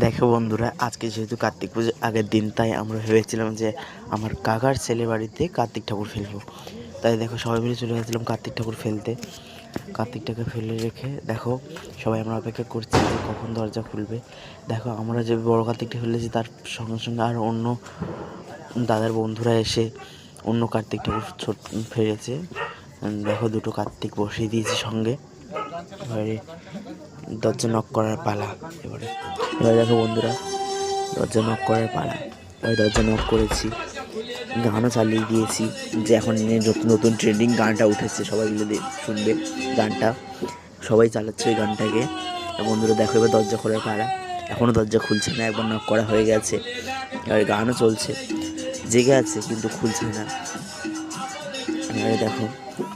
দেখো বন্ধুরা, আজকে যেহেতু কার্তিক পুজোর আগের দিন, তাই আমরা ভেবেছিলাম যে আমার কাকার ছেলের বাড়িতে কার্তিক ঠাকুর ফেলবো। তাই দেখো সবাই মিলে চলে গেছিলাম কার্তিক ঠাকুর ফেলতে। কার্তিকটাকে ফেলে রেখে দেখো সবাই আমরা অপেক্ষা করছি যে কখন দরজা খুলবে। দেখো আমরা যে বড় কার্তিকটা ফেলেছি তার সঙ্গে সঙ্গে আর অন্য দাদার বন্ধুরা এসে অন্য কার্তিক ঠাকুর ছোট ফেলেছে। দেখো দুটো কার্তিক বসিয়ে দিয়েছি সঙ্গে। এবারে দরজা নক করার পালা। এবারে দেখো বন্ধুরা, দরজা নক করার পালা। ওই দরজা নক করেছি, গানও চালিয়ে দিয়েছি যে এখন নতুন নতুন ট্রেন্ডিং গানটা উঠেছে, সবাই মিলে শুনবে গানটা। সবাই চালাচ্ছে ওই গানটাকে। বন্ধুরা দেখো এবার দরজা খোলার পালা। এখনও দরজা খুলছে না, একবার নক করা হয়ে গেছে, আর গানও চলছে, জেগে আছে কিন্তু খুলছে না। এবারে দেখো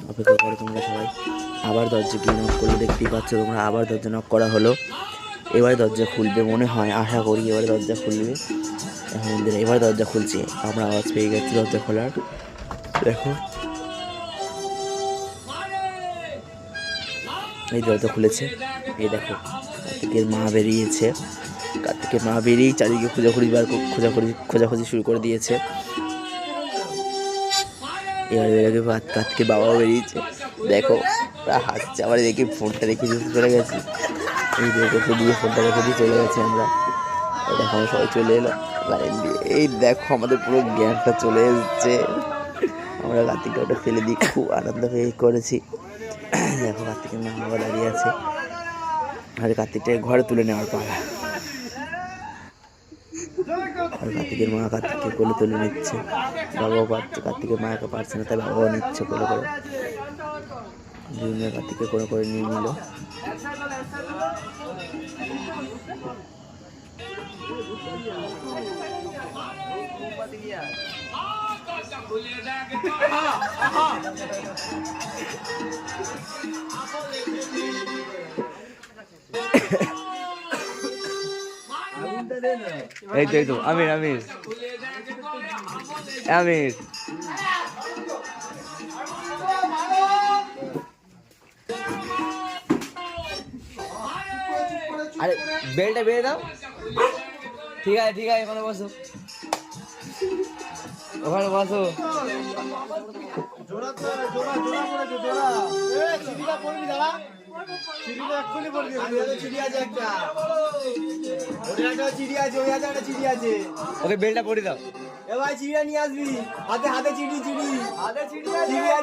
অপেক্ষা করো তোমরা সবাই। আবার দরজা গিয়ে নক করলে দেখতেই পাচ্ছ তোমরা, আবার দরজা নক করা হলো। এবার দরজা খুলবে মনে হয়, আশা করি এবার দরজা খুলবে। এবার দরজা খুলছে, আমরা আওয়াজ পেয়ে গেছি দরজা খোলার। দেখো এই দরজা খুলেছে। এই দেখো কার্তিকের মা বেরিয়েছে। কার্তিকের মা বেরিয়েই চারিদিকে খোঁজাখুঁজি শুরু করে দিয়েছে। এবারে কার্তিকের বাবাও বেরিয়েছে। দেখো হাসছে, আবার দেখি ফোনটা রেখে দিয়ে চলে গেছি। এই দেখে দিয়ে ফোনটা রেখে দিয়ে চলে গেছি আমরা। দেখো আমরা সবাই চলে এলাম লাইন দিয়ে। এই দেখো আমাদের পুরো জ্ঞানটা চলে এসছে। আমরা কার্তিকটা ওটা ফেলে দিয়ে খুব আনন্দ হয়ে করেছি। দেখো কার্তিকের মা বাবা দাঁড়িয়ে আছে, আর কার্তিকটাকে ঘরে তুলে নেওয়ার পালা। আর কার্তিকের মা কার্তিককে কোলে তুলে নিচ্ছে, বাবাও পারছে, কার্তিকের মা একা পারছে না তাই বাবাও নিচ্ছে কোলে করে। দুজনে কার্তিককে কোলে করে নিয়ে নিল। এই তো আমির আমির আমির আরে বেলটা বেঁধে দাও। ঠিক আছে ওখানে বসো, ওখানে বসো। ওকে বেলটা পরে দাও। এ ভাই চিড়িয়া নিয়ে আসবি, হাতে হাতে চিড়ি আছে, চিড়িয়া